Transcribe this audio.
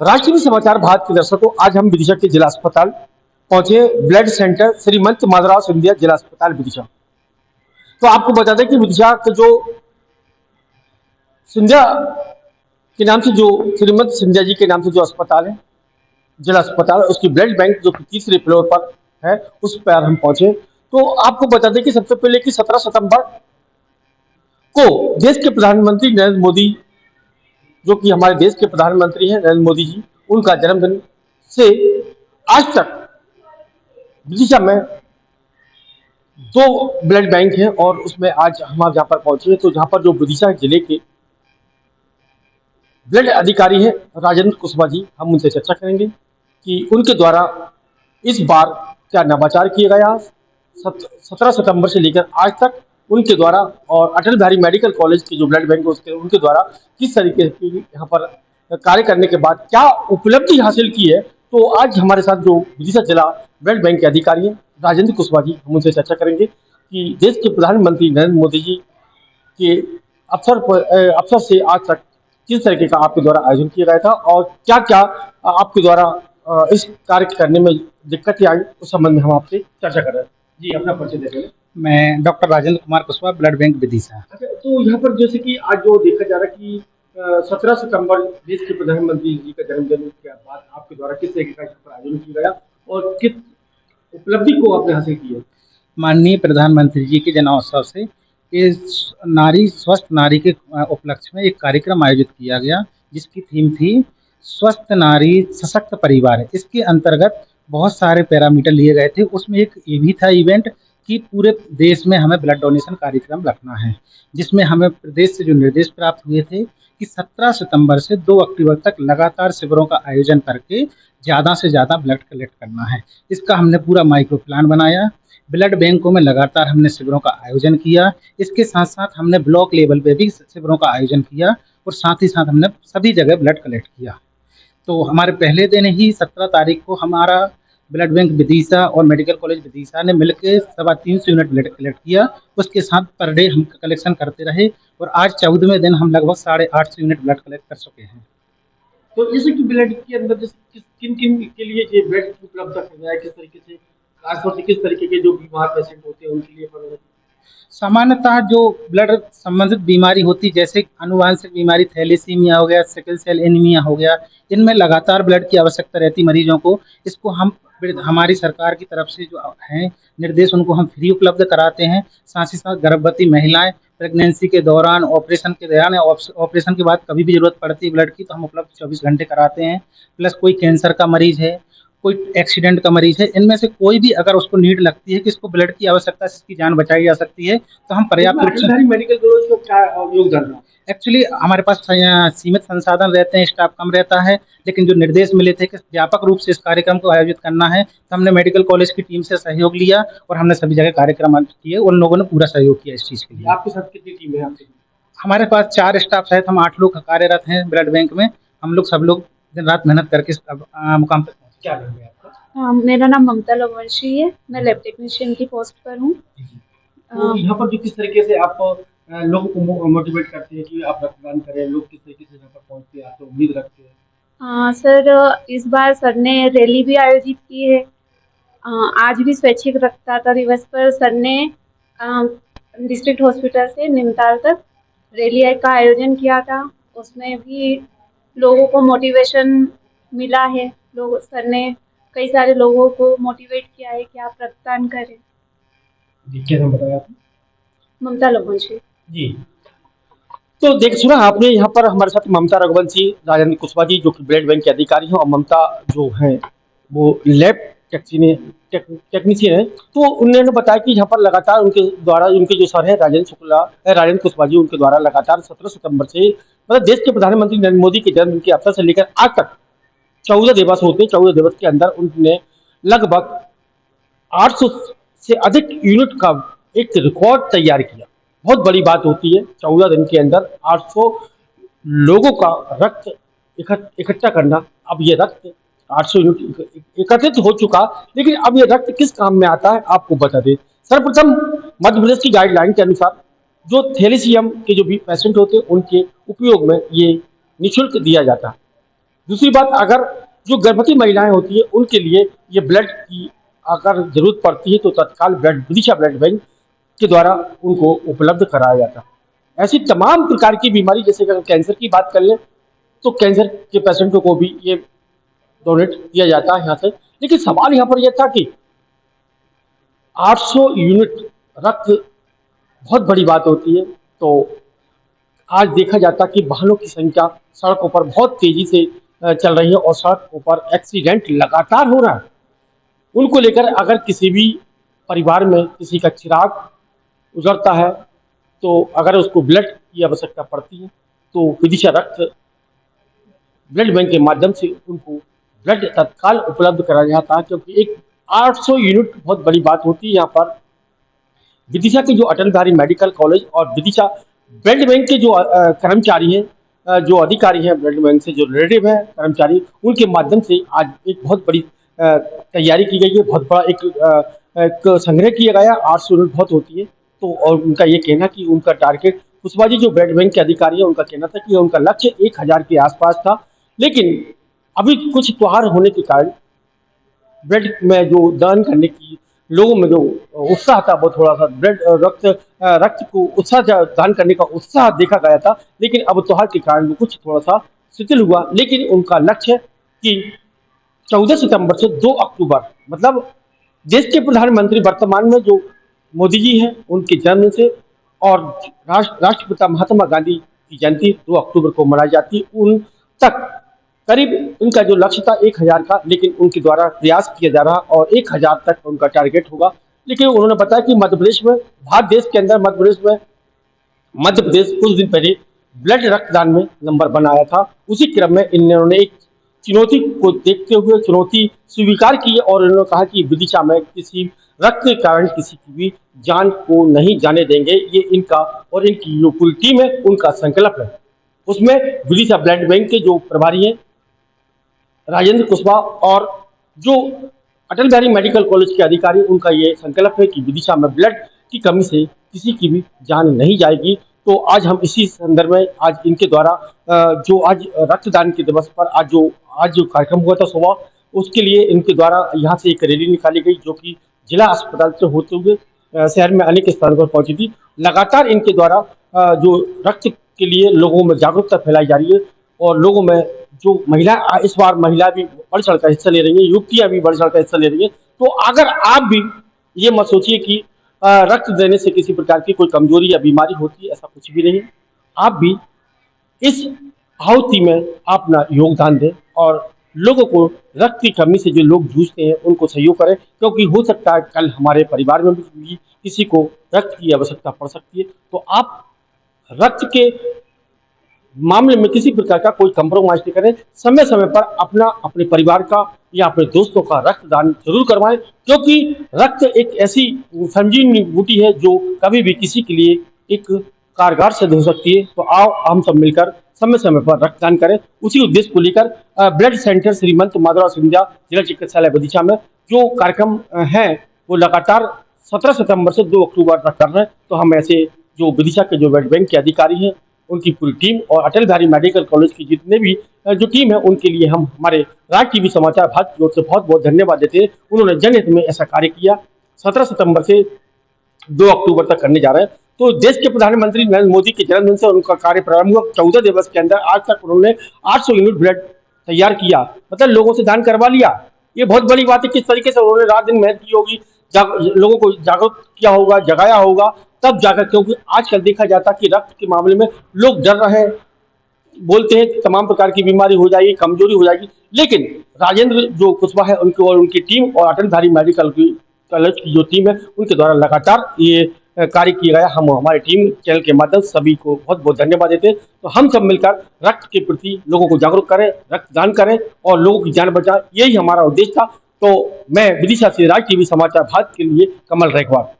राष्ट्रीय समाचार भारत के दर्शकों, आज हम विदिशा के जिला अस्पताल पहुंचे। ब्लड सेंटर श्रीमंत माधवराव सिंधिया जिला अस्पताल विदिशा। तो आपको बता दें कि विदिशा के जो सिंधिया के नाम से जो श्रीमंत सिंधिया जी के नाम से जो अस्पताल है, जिला अस्पताल, उसकी ब्लड बैंक जो कि तीसरे फ्लोर पर है, उस पर हम पहुंचे। तो आपको बता दें कि सबसे पहले कि 17 सितंबर को देश के प्रधानमंत्री नरेंद्र मोदी, जो कि हमारे देश के प्रधानमंत्री हैं नरेंद्र मोदी जी, उनका जन्मदिन से आज तक विदिशा में दो ब्लड बैंक हैं और उसमें आज हम जहाँ पर पहुंचे हैं, तो जहाँ पर जो विदिशा जिले के ब्लड अधिकारी हैं राजेंद्र कुशवाहा जी, हम उनसे चर्चा करेंगे कि उनके द्वारा इस बार क्या नवाचार किया गया 17 सितंबर से लेकर आज तक उनके द्वारा, और अटल बिहारी मेडिकल कॉलेज के जो ब्लड बैंक है उनके द्वारा किस तरीके की यहाँ पर कार्य करने के बाद क्या उपलब्धि हासिल की है। तो आज हमारे साथ जो विदिशा जिला ब्लड बैंक के अधिकारी हैं राजेंद्र कुशवाहा जी, हम उनसे चर्चा करेंगे कि देश के प्रधानमंत्री नरेंद्र मोदी जी के अवसर से आज तक किस तरीके का आपके द्वारा आयोजन किया गया था और क्या क्या आपके द्वारा इस कार्य करने में दिक्कतें आई, उस संबंध में हम आपसे चर्चा कर रहे हैं। जी, अपना परिचय दे दें। मैं doctor Rajendra Kumar Kushwaha, blood bank Vidisha. अच्छा, तो यहाँ पर जैसे कि आज जो देखा जा रहा है कि 17 सितंबर देश के प्रधानमंत्री जी का जन्मदिन के बाद आपके द्वारा किस तरीके का इस पर आयोजन किया गया और किस उपलब्धि को आपने हासिल की है। माननीय प्रधानमंत्री जी के जन्मोत्सव से इस नारी स्वस्थ नारी के उपलक्ष्य में एक कार्यक्रम आयोजित किया गया, जिसकी थीम थी स्वस्थ नारी सशक्त परिवार। इसके अंतर्गत बहुत सारे पैरामीटर लिए गए थे। उसमें एक ये भी था इवेंट कि पूरे देश में हमें ब्लड डोनेशन कार्यक्रम रखना है, जिसमें हमें प्रदेश से जो निर्देश प्राप्त हुए थे कि 17 सितंबर से 2 अक्टूबर तक लगातार शिविरों का आयोजन करके ज़्यादा से ज़्यादा ब्लड कलेक्ट करना है। इसका हमने पूरा माइक्रो प्लान बनाया। ब्लड बैंकों में लगातार हमने शिविरों का आयोजन किया। इसके साथ साथ हमने ब्लॉक लेवल पे भी शिविरों का आयोजन किया और साथ ही साथ हमने सभी जगह ब्लड कलेक्ट किया। तो हमारे पहले दिन ही 17 तारीख को हमारा ब्लड बैंक विदिशा और मेडिकल कॉलेज विदिशा ने मिलकर 350 यूनिट ब्लड कलेक्ट किया। उसके साथ पर डे हम कलेक्शन करते रहे और आज 14वें दिन हम लगभग 850 यूनिट ब्लड कलेक्ट कर चुके हैं। तो जैसे कि ब्लड के अंदर जैसे किन किन के लिए ये ब्लड उपलब्ध करना है, किस तरीके से, खासतौर से किस तरीके के जो बीमार पेशेंट होते हैं उनके लिए सामान्यतः जो ब्लड संबंधित बीमारी होती, जैसे आनुवांशिक बीमारी थैलेसीमिया हो गया, सिकल सेल एनीमिया हो गया, इनमें लगातार ब्लड की आवश्यकता रहती मरीजों को। इसको हम हमारी सरकार की तरफ से जो हैं निर्देश, उनको हम फ्री उपलब्ध कराते हैं। साथ ही साथ गर्भवती महिलाएं प्रेगनेंसी के दौरान, ऑपरेशन के दौरान, ऑपरेशन के बाद कभी भी जरूरत पड़ती है ब्लड की, तो हम उपलब्ध 24 घंटे कराते हैं। प्लस कोई कैंसर का मरीज है, कोई एक्सीडेंट का मरीज है, इनमें से कोई भी अगर उसको नीड लगती है कि इसको ब्लड की आवश्यकता से इसकी जान बचाई जा सकती है, तो हम पर्याप्त रूप से मेडिकल कॉलेज को क्या योगदान है। एक्चुअली हमारे पास सीमित संसाधन रहते हैं, स्टाफ कम रहता है, लेकिन जो निर्देश मिले थे कि व्यापक रूप से इस कार्यक्रम को आयोजित करना है, तो हमने मेडिकल कॉलेज की टीम से सहयोग लिया और हमने सभी जगह कार्यक्रम किए। उन लोगों ने पूरा सहयोग किया इस चीज़ के लिए। आपके साथ कितनी टीम है आपकी। हमारे पास 4 स्टाफ सहित हम 8 लोग कार्यरत हैं ब्लड बैंक में। हम लोग सब लोग दिन रात मेहनत करके मुकाम तक पहुँचे। क्या नाम है आपका। मेरा नाम ममता लोकवंशी है, मैं लैब टेक्नीशियन की पोस्ट पर हूँ। तो यहाँ पर जो किस तरीके से आप लोगों को मोटिवेट करते हैं कि आप रक्तदान करें, लोग किस तरीके से यहाँ पर पहुँचते हैं, आप तो उम्मीद रखते हैं। सर, इस बार सर ने रैली भी आयोजित की है। आज भी स्वैच्छिक रक्तदाता दिवस पर सर ने डिस्ट्रिक्ट हॉस्पिटल से निमताल तक रैली का आयोजन किया था। उसमें भी लोगों को मोटिवेशन मिला है। सर ने कई सारे लोगों को मोटिवेट किया है कि आप रक्तदान करें। जी, क्या नाम बताया आपने। ममता रघुवंशी जी। तो देख सुना आपने, यहाँ पर हमारे साथ ममता रघुवंशी, राजेंद्र कुशवाहा जी जो कि ब्लड बैंक के अधिकारी हैं, और ममता जो हैं वो लैब टेक्नीशियन है। तो उन्होंने बताया कि यहाँ पर लगातार उनके द्वारा, उनके जो सर है राजेंद्र कुशवाहा जी, उनके द्वारा लगातार 17 सितंबर से, मतलब देश के प्रधानमंत्री नरेंद्र मोदी के जन्मदिन के अवसर से लेकर आज तक 14 दिवस होते। 14 दिवस के अंदर उन्होंने लगभग 800 से अधिक यूनिट का एक रिकॉर्ड तैयार किया। बहुत बड़ी बात होती है 14 दिन के अंदर 800 लोगों का रक्त इकट्ठा करना। अब ये रक्त 800 यूनिट एकत्रित हो चुका, लेकिन अब ये रक्त किस काम में आता है आपको बता दें। सर्वप्रथम मध्य प्रदेश की गाइडलाइन के अनुसार जो थैलेसीमिया के जो भी पेशेंट होते हैं उनके उपयोग में ये निःशुल्क दिया जाता है। दूसरी बात, अगर जो गर्भवती महिलाएं होती है उनके लिए ये ब्लड की अगर जरूरत पड़ती है तो तत्काल ब्लड विदिशा ब्लड बैंक के द्वारा उनको उपलब्ध कराया जाता है। ऐसी तमाम प्रकार की बीमारी, जैसे अगर कैंसर की बात कर लें तो कैंसर के पेशेंटों को भी ये डोनेट किया जाता है यहाँ से। लेकिन सवाल यहाँ पर यह था कि 800 यूनिट रक्त बहुत बड़ी बात होती है। तो आज देखा जाता कि वाहनों की संख्या सड़कों पर बहुत तेजी से चल रही है और सड़कों पर एक्सीडेंट लगातार हो रहा है। उनको लेकर अगर किसी भी परिवार में किसी का चिराग उजड़ता है तो अगर उसको ब्लड की आवश्यकता पड़ती है तो विदिशा रक्त ब्लड बैंक के माध्यम से उनको ब्लड तत्काल उपलब्ध कराया जाता है, क्योंकि एक 800 यूनिट बहुत बड़ी बात होती है। यहाँ पर विदिशा के जो अटल बिहारी मेडिकल कॉलेज और विदिशा ब्लड बैंक के जो कर्मचारी हैं, जो अधिकारी हैं ब्लड बैंक से जो रिलेटिव हैं कर्मचारी, उनके माध्यम से आज एक बहुत बड़ी तैयारी की गई है, बहुत बड़ा एक संग्रह किया गया। 800 यूनिट बहुत होती है। तो और उनका ये कहना कि उनका टारगेट, कुशवाहा जी जो ब्लड बैंक के अधिकारी हैं उनका कहना था कि उनका लक्ष्य 1000 के आसपास था, लेकिन अभी कुछ त्योहार होने के कारण ब्लड में जो दान करने की लोगों में जो उत्साह था वो थोड़ा सा ब्लड रक्त को उत्साह दान करने का उत्साह देखा गया था, लेकिन अब त्योहार के कारण वो कुछ थोड़ा सा शिथिल हुआ। लेकिन उनका लक्ष्य कि 14 सितंबर से 2 अक्टूबर, मतलब देश के प्रधानमंत्री वर्तमान में जो मोदी जी हैं उनके जन्म से और राष्ट्रपिता महात्मा गांधी की जयंती 2 अक्टूबर को मनाई जाती है, उन तक करीब इनका जो लक्ष्य था 1000 का, लेकिन उनके द्वारा प्रयास किया जा रहा और 1000 तक उनका टारगेट होगा। लेकिन उन्होंने बताया कि मध्य प्रदेश में, भारत देश के अंदर मध्य प्रदेश कुछ दिन पहले ब्लड रक्तदान में नंबर बनाया था। उसी क्रम में इन्होंने एक चुनौती को देखते हुए चुनौती स्वीकार की और उन्होंने कहा कि विदिशा में किसी रक्त के कारण किसी की भी जान को नहीं जाने देंगे। ये इनका और इनकी जो पूरी टीम है उनका संकल्प है। उसमें विदिशा ब्लड बैंक के जो प्रभारी हैं राजेंद्र कुशवाहा और जो अटल बिहारी मेडिकल कॉलेज के अधिकारी, उनका ये संकल्प है कि विदिशा में ब्लड की कमी से किसी की भी जान नहीं जाएगी। तो आज हम इसी संदर्भ में आज इनके द्वारा जो आज रक्तदान के दिवस पर आज जो कार्यक्रम हुआ था सुबह, उसके लिए इनके द्वारा यहाँ से एक रैली निकाली गई जो कि जिला अस्पताल से होते हुए शहर में अनेक स्थानों पर पहुंची थी। लगातार इनके द्वारा जो रक्त के लिए लोगों में जागरूकता फैलाई जा रही है और लोगों में जो महिला, इस बार महिला भी बढ़ चढ़ कर हिस्सा ले रही है, युवतियां भी बढ़ चढ़ कर हिस्सा ले रही है। तो अगर आप भी ये मत सोचिए कि रक्त देने से किसी प्रकार की कोई कमजोरी या बीमारी होती है, ऐसा कुछ भी नहीं है। आप भी इस आहुति में अपना योगदान दें और लोगों को रक्त की कमी से जो लोग जूझते हैं उनको सहयोग करें, क्योंकि हो सकता है कल हमारे परिवार में भी किसी को रक्त की आवश्यकता पड़ सकती है। तो आप रक्त के मामले में किसी प्रकार का कोई कंप्रोमाइज नहीं करें। समय समय पर अपने परिवार का या अपने दोस्तों का रक्तदान जरूर करवाएं, क्योंकि रक्त एक ऐसी संजीवनी बूटी है जो कभी भी किसी के लिए एक कारगर सिद्ध हो सकती है। तो आओ हम सब मिलकर समय समय पर रक्तदान करें। उसी उद्देश्य को लेकर ब्लड सेंटर श्रीमंत माधवराव सिंधिया जिला चिकित्सालय विदिशा में जो कार्यक्रम है वो लगातार 17 सितंबर से 2 अक्टूबर तक कर रहे हैं। तो हम ऐसे जो विदिशा के जो ब्लड बैंक के अधिकारी हैं उनकी पूरी टीम और अटल बिहारी मेडिकल कॉलेज की जितने भी जो टीम है उनके लिए हम हमारे राज टीवी समाचार भारत की ओर से बहुत बहुत धन्यवाद देते हैं। उन्होंने जनहित में ऐसा कार्य किया। 17 सितंबर से 2 अक्टूबर तक करने जा रहे हैं। तो देश के प्रधानमंत्री नरेंद्र मोदी के जन्मदिन से उनका कार्य प्रारंभ हुआ। 14 दिवस के अंदर आज तक उन्होंने 800 यूनिट ब्लड तैयार किया, मतलब लोगों से दान करवा लिया। ये बहुत बड़ी बात है। किस तरीके से उन्होंने रात दिन मेहनत की होगी, लोगों को जागरूक किया होगा, जगाया होगा, तब जाकर, क्योंकि आजकल देखा जाता कि रक्त के मामले में लोग डर रहे हैं, बोलते हैं तमाम प्रकार की बीमारी हो जाएगी, कमजोरी हो जाएगी। लेकिन राजेंद्र जो कुशवाहा है उनकी और उनकी टीम और अटल बिहारी मेडिकल कॉलेज की जो टीम है उनके द्वारा लगातार ये कार्य किया गया। हम हमारी टीम चैनल के माध्यम से सभी को बहुत बहुत धन्यवाद देते हैं। तो हम सब मिलकर रक्त के प्रति लोगों को जागरूक करें, रक्तदान करें और लोगों की जान बचाएं, यही हमारा उद्देश्य था। तो मैं विदिशा से राज टीवी समाचार भारत के लिए कमल रैकवार।